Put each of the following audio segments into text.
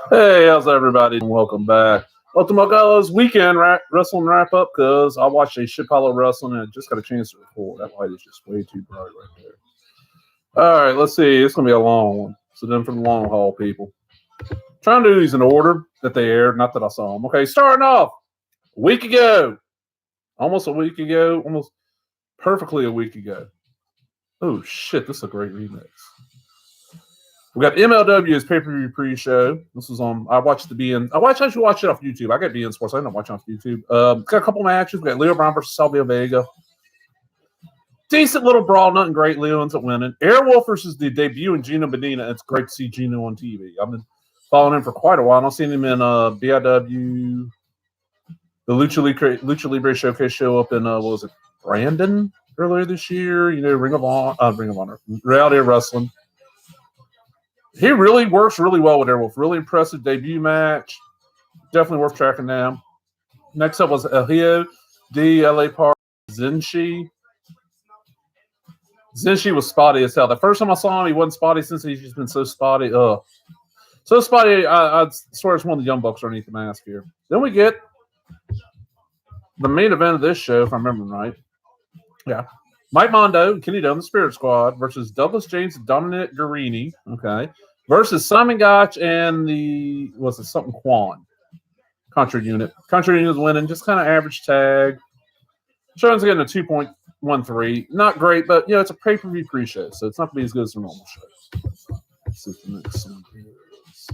Hey, how's everybody? Welcome back. Ultimo Gallos weekend wrestling wrap up because I watched a shit pile of wrestling and just got a chance to record. That light is just way too bright right there. All right, let's see. It's going to be a long one. So then for the long haul, people. Trying to do these in order that they aired, not that I saw them. Okay, starting off a week ago. Almost a week ago. Almost perfectly a week ago. Oh, shit. This is a great remix. We got MLW's pay-per-view pre-show. This was on. I watched the BN. I actually watched it off YouTube. I got BN Sports. I ended up watching off YouTube. Got a couple matches. We got Leo Brown versus Salvio Vega. Decent little brawl. Nothing great. Leo ends up winning. Airwolf versus the debut and Gino Medina. It's great to see Gino on TV. I've been following him for quite a while. I've seen him in BIW, the Lucha Libre Showcase show up in what was it, Brandon earlier this year. You know, Ring of Honor, Reality of Wrestling. He really works really well with Airwolf. Really impressive debut match. Definitely worth tracking down. Next up was Elhio D. LA Park Zenshi. Zenshi was spotty as hell. The first time I saw him, he wasn't spotty since he's just been so spotty. So spotty, I swear it's one of the Young Bucks underneath the mask here. Then we get the main event of this show, if I remember right. Yeah. Mike Mondo and Kenny Dunn, the Spirit Squad, versus Douglas James and Dominic Guarini, okay, versus Simon Gotch and Quan? Contra Unit. Contra Unit is winning, just kind of average tag. Showing's getting a 2.13. Not great, but, you know, it's a pay-per-view pre-show, so it's not going to be as good as a normal show. Let's see what the next one is.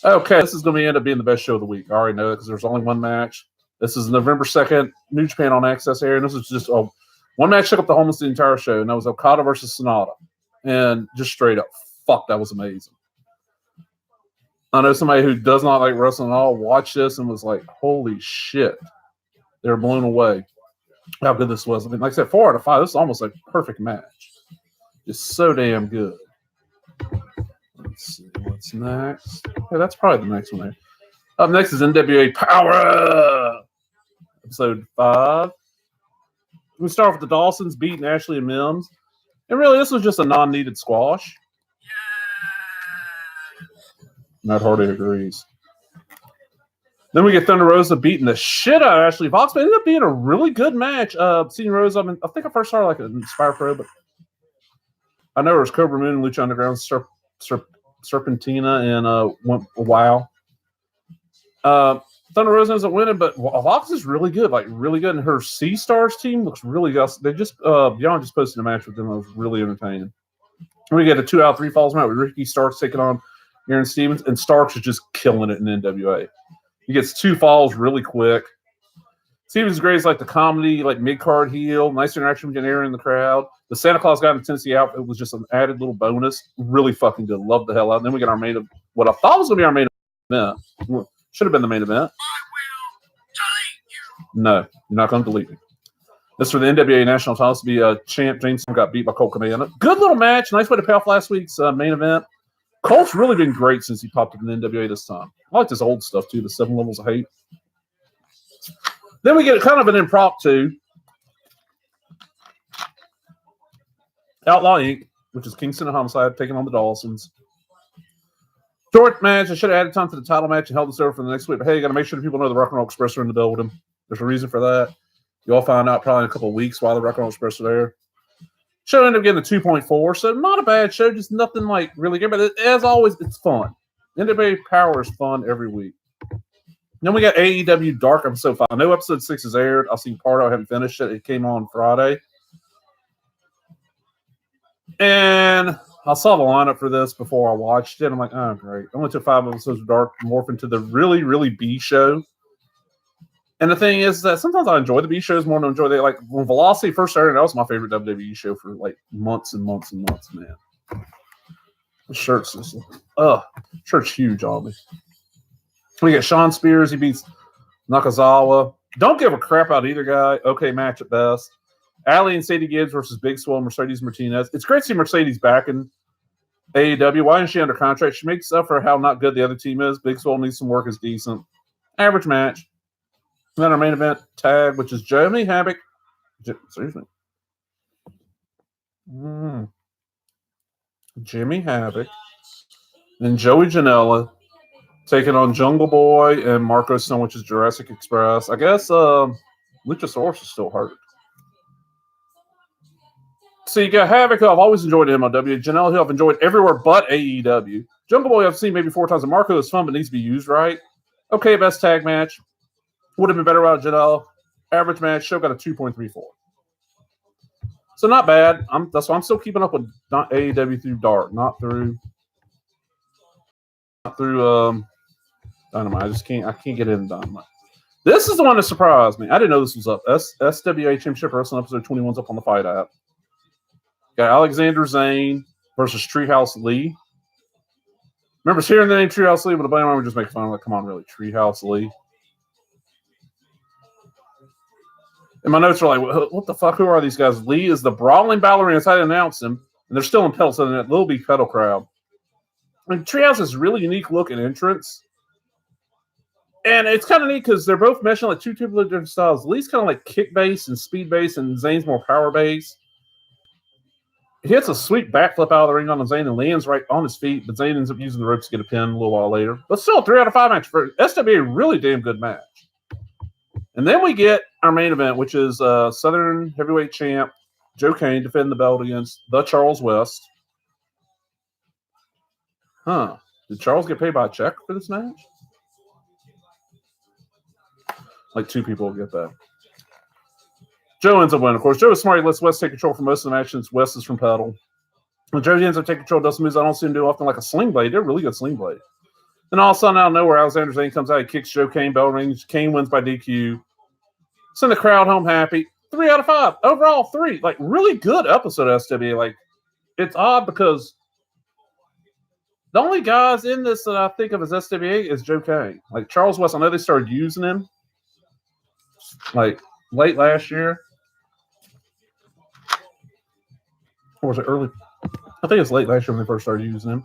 Okay, this is going to end up being the best show of the week. I already know it because there's only one match. This is November 2nd, New Japan on AXS air, and this is just one match took up the almost the entire show, and that was Okada versus Sonata. And just straight up, fuck, that was amazing. I know somebody who does not like wrestling at all watched this and was like, holy shit. They were blown away how good this was. I mean, like I said, 4 out of 5, this is almost like a perfect match. Just so damn good. Let's see what's next. Yeah, that's probably the next one there. Up next is NWA Power! Episode 5. We start off with the Dawsons beating Ashley and Mims. And really, this was just a non-needed squash. Matt Hardy agrees. Then we get Thunder Rosa beating the shit out of Ashley Fox. But it ended up being a really good match. Seeing Rosa, I think I first saw her like an Inspire Pro, but I know it was Cobra Moon and Lucha Underground, Serpentina, and went a while. Thunder Rosa isn't winning, but Fox is really good, like really good. And her Sea Stars team looks really good. They just Beyond just posted a match with them that was really entertaining. And we get a 2 out of 3 falls match with Ricky Starks taking on Aaron Stevens, and Starks is just killing it in NWA. He gets 2 falls really quick. Stevens is great as like the comedy, like mid-card heel. Nice interaction with Aaron in the crowd. The Santa Claus guy in the Tennessee outfit was just an added little bonus. Really fucking good. Love the hell out. And then we get our what I thought was going to be our main event. Should have been the main event. No, you're not going to delete me. This for the NWA National Titles to be champ. Jameson got beat by Colt Cabana. Good little match. Nice way to pay off last week's main event. Colt's really been great since he popped up in the NWA this time. I like this old stuff too, the 7 levels of hate. Then we get kind of an impromptu Outlaw Inc., which is Kingston and Homicide taking on the Dawsons. Short match. I should have added time to the title match and held this over for the next week. But hey, you got to make sure that people know the Rock and Roll Express are in the building. There's a reason for that. You'll find out probably in a couple of weeks why the Rock and Roll Express are there. Show ended up getting a 2.4, so not a bad show. Just nothing like really good. But as always, it's fun. NWA Power is fun every week. Then we got AEW Dark episode 5. I know episode 6 is aired. I've seen part of it. I haven't finished it. It came on Friday. And I saw the lineup for this before I watched it. I'm like, oh, great. I went to 5 episodes of Dark, morph into the really, really B show. And the thing is that sometimes I enjoy the B shows more than I enjoy the, like, when Velocity first started, that was my favorite WWE show for, like, months and months and months, man. The shirt's just, shirt's huge on me. We get Sean Spears. He beats Nakazawa. Don't give a crap out either guy. Okay match at best. Allie and Sadie Gibbs versus Big Swell and Mercedes Martinez. It's great to see Mercedes back in AEW. Why isn't she under contract? She makes up for how not good the other team is. Big Swell needs some work. Is decent. Average match. And then our main event tag, which is Jeremy Havoc. Seriously. Jimmy Havoc. And Joey Janela taking on Jungle Boy and Marco Stone, which is Jurassic Express. I guess Luchasaurus is still hurt. So you got Havoc, who I've always enjoyed in MLW. Janela, who I've enjoyed everywhere but AEW. Jungle Boy, I've seen maybe 4 times. And Marco is fun, but needs to be used right. Okay, best tag match. Would have been better without Janela. Average match, show got a 2.34. So not bad. That's why I'm still keeping up with AEW through Dark, not through Dynamite. I can't get into Dynamite. This is the one that surprised me. I didn't know this was up. SWA Championship Wrestling episode 21's up on the Fight app. Got Alexander Zane versus Treehouse Lee. Remember hearing the name Treehouse Lee, but the blame would just make fun of it. Come on, really, Treehouse Lee. And my notes are like, what the fuck? Who are these guys? Lee is the brawling ballerina. I didn't announce him, and they're still in pelts in that little big pedal crowd. And Treehouse is really unique looking entrance. And it's kind of neat because they're both meshing like two totally different styles. Lee's kind of like kick bass and speed bass, and Zane's more power bass. He hits a sweet backflip out of the ring on Zane and lands right on his feet, but Zane ends up using the ropes to get a pin a little while later. But still, a 3 out of 5 match for SWA, really damn good match. And then we get our main event, which is Southern Heavyweight Champ Joe Kane defending the belt against the Charles West. Huh. Did Charles get paid by a check for this match? Like 2 people will get that. Joe ends up winning, of course. Joe is smart. He lets West take control for most of the match since West is from pedal. When Joe ends up taking control, does some moves I don't see him do often, like a sling blade. They're a really good sling blade. Then all of a sudden, out of nowhere, Alexander Zane comes out. He kicks Joe Kane, bell rings. Kane wins by DQ. Send the crowd home happy. 3 out of 5. Overall, 3. Like, really good episode of SWA. Like, it's odd because the only guys in this that I think of as SWA is Joe Kane. Like, Charles West, I know they started using him, like, late last year. Or was it early? I think it's late last year when they first started using him.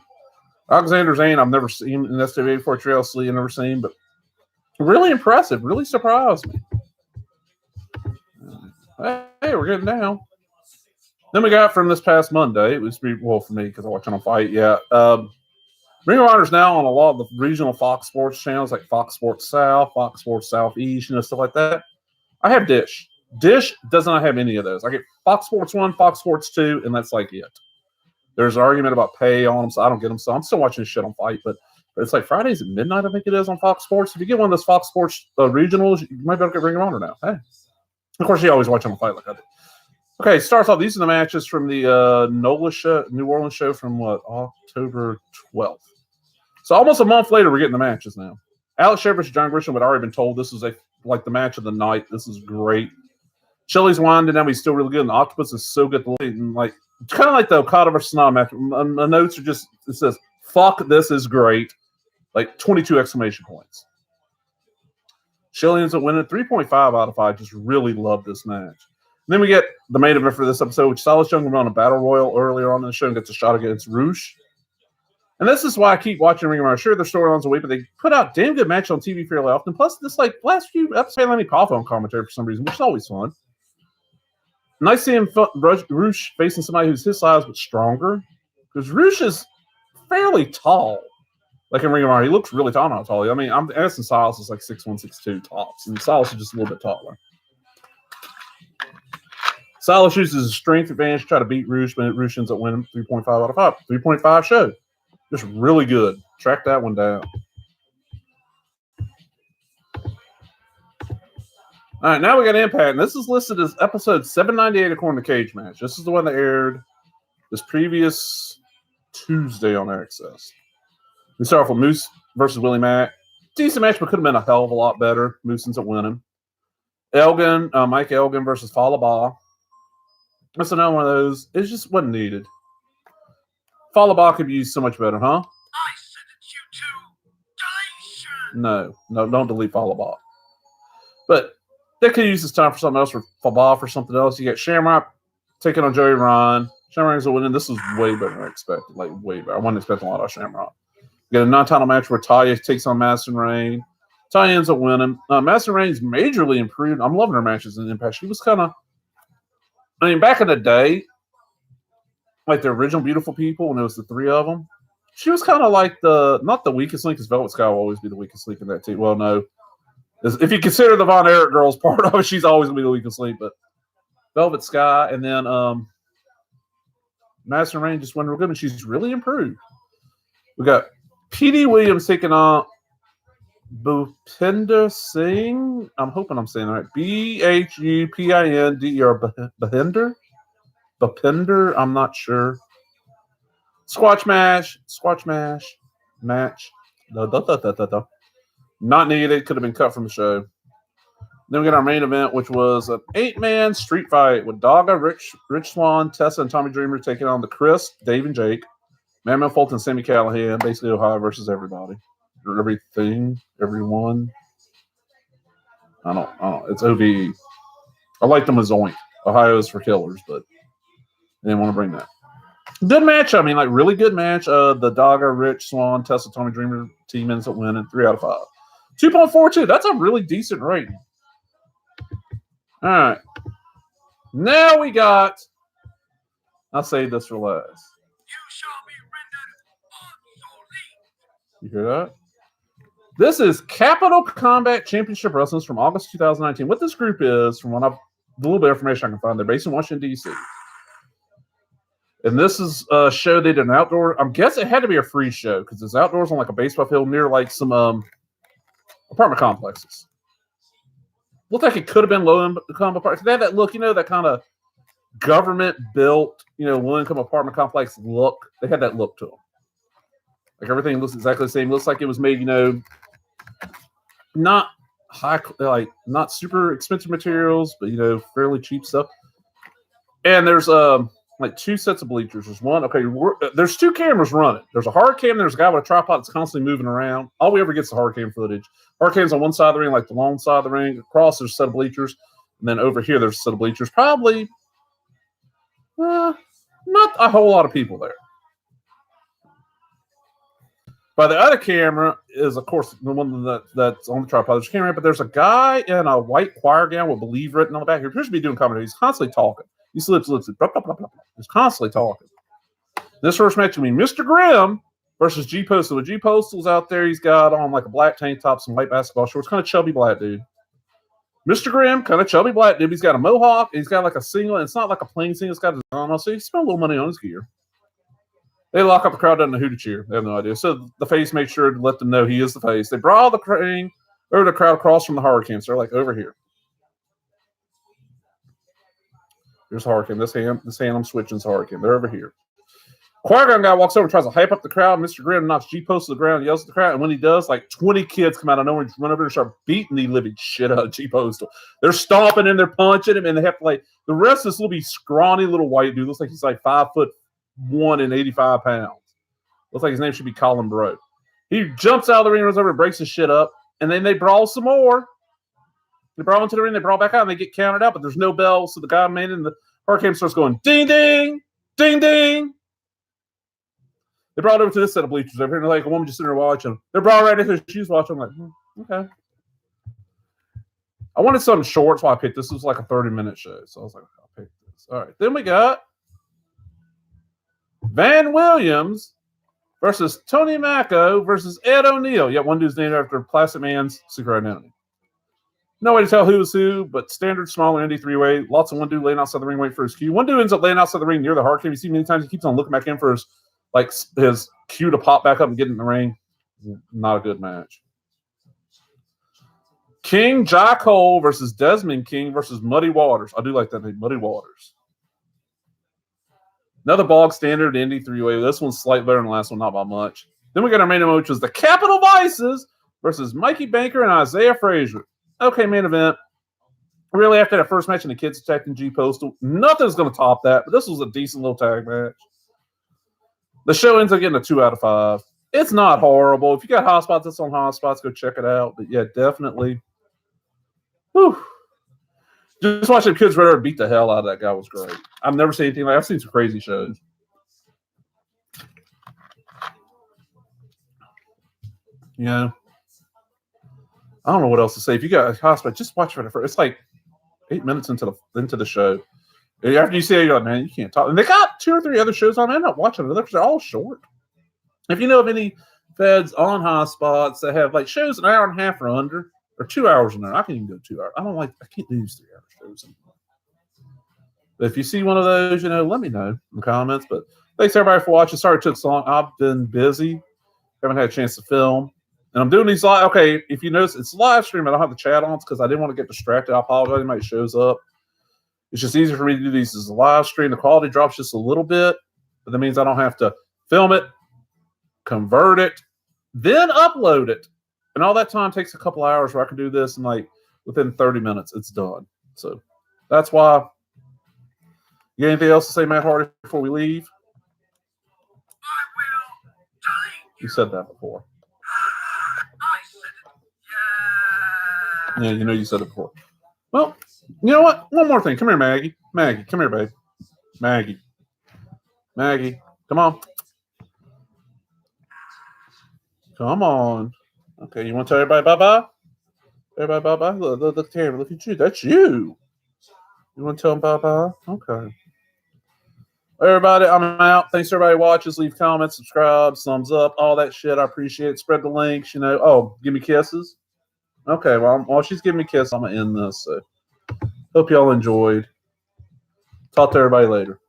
Alexander Zane, I've never seen in SWA before. Treehouse Lee, I've never seen, but really impressive. Really surprised me. Hey, we're getting down. Then we got from this past Monday. It was pretty well for me because I watch it on Fight. Yeah. Ring of Honor's now on a lot of the regional Fox Sports channels like Fox Sports South, Fox Sports Southeast, stuff like that. I have Dish. Dish does not have any of those. I get Fox Sports 1, Fox Sports 2, and that's like it. There's an argument about pay on them, so I don't get them. So I'm still watching this shit on Fight, but it's like Fridays at midnight, I think it is, on Fox Sports. If you get one of those Fox Sports regionals, you might be able to get Ring of Honor now. Hey. Of course, you always watch on Fight like I do. Okay, starts off. These are the matches from the NOLA show, New Orleans show from October 12th. So almost a month later, we're getting the matches now. Alex Shea versus John Grisham had already been told this was like the match of the night. This is great. Chili's winding down, but he's still really good. And the Octopus is so good to lead. And like, kind of like the Okada versus Sanada match. My notes are just, it says, fuck, this is great. Like 22 exclamation points. Shelley ends up winning 3.5 out of 5. Just really love this match. And then we get the main event for this episode, which Silas Young went on a battle royal earlier on in the show and gets a shot against Roosh. And this is why I keep watching Ring of Honor. Sure, their storylines a week, but they put out damn good match on TV fairly often. Plus, this like last few episodes, Lenny Cough on commentary for some reason, which is always fun. Nice seeing Roosh facing somebody who's his size but stronger. Because Roosh is fairly tall. Like in Ring of Honor, he looks really tall, not tall. I mean, I'm guessing Silas is like 6'1", 6'2" tops. And Silas is just a little bit taller. Silas uses his strength advantage to try to beat Roosh, but Roosh ends up winning 3.5 out of 5. 3.5 show. Just really good. Track that one down. All right, now we got Impact. And this is listed as episode 798 according to Cage Match. This is the one that aired this previous Tuesday on AXS. We start off with Moose versus Willie Mack. Decent match, but could have been a hell of a lot better. Moose ends up winning. Elgin, Mike Elgin versus Falaba. That's another one of those. It just wasn't needed. Falaba could be used so much better, huh? I sent you to deletion. No, don't delete Falaba. But they could use this time for something else, for Falaba for something else. You got Shamrock taking on Joey Ryan. Shamrock's winning. This was way better than I expected. Like, way better. I wasn't expecting a lot of Shamrock. You got a non-title match where Talia takes on Madison Rain. Talia ends up winning. Madison Rain's majorly improved. I'm loving her matches in Impact. She was kind of, I mean, back in the day, like the original Beautiful People when it was the three of them. She was kind of like not the weakest link, because Velvet Sky will always be the weakest link in that team. Well, no. If you consider the Von Erich girls part of it, she's always going to be the weakest link. But Velvet Sky, and then Madison Rain just went real good, and she's really improved. We got P.D. Williams taking on Bhupinder Singh. I'm hoping I'm saying that right. Bhupinder. Bhupinder. I'm not sure. Squash match. Not needed. Could have been cut from the show. Then we got our main event, which was an 8-man street fight with Daga, Rich Swann, Tessa, and Tommy Dreamer taking on the Chris, Dave, and Jake. Mammoth Fulton, Sammy Callahan, basically Ohio versus everybody. Or everything, everyone. I don't know. It's OVE. I like them as Zoink. Ohio's for killers, but I didn't want to bring that. Good match. I mean, like, really good match. The Daga, Rich Swann, Tessa, Tommy Dreamer team ends up winning 3 out of 5. 2.42. That's a really decent rating. All right. Now we got. I'll save this for last. You hear that? This is Capital Combat Championship Wrestling from August 2019. What this group is, from the little bit of information I can find, they're based in Washington, D.C. And this is a show they did an outdoor. I'm guessing it had to be a free show because it's outdoors on like a baseball field near like some apartment complexes. Looked like it could have been low-income apartments. They had that look, that kind of government-built, low-income apartment complex look. They had that look to them. Like everything looks exactly the same. Looks like it was made, not high, like not super expensive materials, but fairly cheap stuff. And there's like 2 sets of bleachers. There's one. Okay, there's 2 cameras running. There's a hard cam. There's a guy with a tripod that's constantly moving around. All we ever get is the hard cam footage. Hard cam's on one side of the ring, like the long side of the ring. Across there's a set of bleachers, and then over here there's a set of bleachers. Probably not a whole lot of people there. By the other camera is, of course, the one that's on the tripod. There's a camera, but there's a guy in a white choir gown with "Believe" written on the back. He appears to be doing comedy. He's constantly talking. He slips. Blah, blah, blah, blah, blah. He's constantly talking. This first match will be Mr. Grimm versus G Postal. With G Postal's out there, he's got on like a black tank top, some white basketball shorts, kind of chubby black dude. Mr. Grimm, kind of chubby black dude. He's got a mohawk. He's got like a single. It's not like a plain single. It's got a design on. So he spent a little money on his gear. They lock up the crowd, doesn't know who to cheer. They have no idea. So the face makes sure to let them know he is the face. They brawl the ring over the crowd across from the hard cam. So they're like over here. Here's hard cam. This hand I'm switching is hard cam. They're over here. Choir gun guy walks over and tries to hype up the crowd. Mr. Grimm knocks G-Post to the ground, yells at the crowd, and when he does, like 20 kids come out of nowhere and run over and start beating the living shit out of G-Postal. They're stomping and they're punching him, and they have to like the rest of this little scrawny little white dude looks like he's like 5'1" and 85 pounds. Looks like his name should be Colin Bro. He jumps out of the ring, runs over, and breaks his shit up, and then they brawl some more. They brawl into the ring, they brawl back out, and they get counted out, but there's no bell, so the guy man in the hurricane starts going ding ding, ding ding. They brought over to this set of bleachers over here, and like a woman just sitting there watching. They're brought right into she's watching. I'm like, okay. I wanted something short, so I picked this. This was like a 30-minute show, so I was like, I'll pick this. All right, then we got Van Williams versus Tony Macco versus Ed O'Neill. Yeah, one dude's named after Plastic Man's secret identity. No way to tell who is who, but standard smaller indie 3-way. Lots of one dude laying outside the ring waiting for his cue. One dude ends up laying outside the ring near the hard cam. You see many times he keeps on looking back in for his cue to pop back up and get in the ring. Not a good match. King Jack Cole versus Desmond King versus Muddy Waters. I do like that name, Muddy Waters. Another bog standard indie 3-way. This one's slightly better than the last one, not by much. Then we got our main event, which was the Capital Vices versus Mikey Banker and Isaiah Frazier. Okay, main event. Really, after that first match and the kids attacking G Postal, nothing's going to top that, but this was a decent little tag match. The show ends up getting a 2 out of 5. It's not horrible. If you got Hotspots, it's on Hotspots. Go check it out. But yeah, definitely. Whew. Just watching kids right there beat the hell out of that guy was great. I've never seen anything like I've seen some crazy shows. You know, I don't know what else to say. If you got Hotspots, just watch it for it's like 8 minutes into the show. After you see it, you're like, man, you can't talk. And they got 2 or 3 other shows on. I end up watching them because they're all short. If you know of any feds on high spots that have like shows an hour and a half or under, or 2 hours and under, I can even go 2 hours. I can't do these 3-hour shows anymore. But if you see one of those, let me know in the comments. But thanks everybody for watching. Sorry it took so long. I've been busy. Haven't had a chance to film. And I'm doing these live. Okay, if you notice, it's live stream. I don't have the chat on because I didn't want to get distracted. I apologize. It might shows up. It's just easier for me to do these as a live stream. The quality drops just a little bit, but that means I don't have to film it, convert it, then upload it. And all that time takes a couple hours where I can do this and like within 30 minutes, it's done. So that's why. You got anything else to say, Matt Hardy, before we leave? You said that before. Yeah, you said it before. Well, you know what? One more thing. Come here, Maggie. Maggie, come here, babe. Maggie. Maggie, come on. Come on. Okay, you want to tell everybody bye-bye? Everybody bye-bye? Look, Tammy, look at you. That's you. You want to tell them bye-bye? Okay. Everybody, I'm out. Thanks everybody who watches. Leave comments, subscribe, thumbs up, all that shit. I appreciate it. Spread the links, Oh, give me kisses? Okay, well, while she's giving me kisses, I'm going to end this. So hope y'all enjoyed. Talk to everybody later.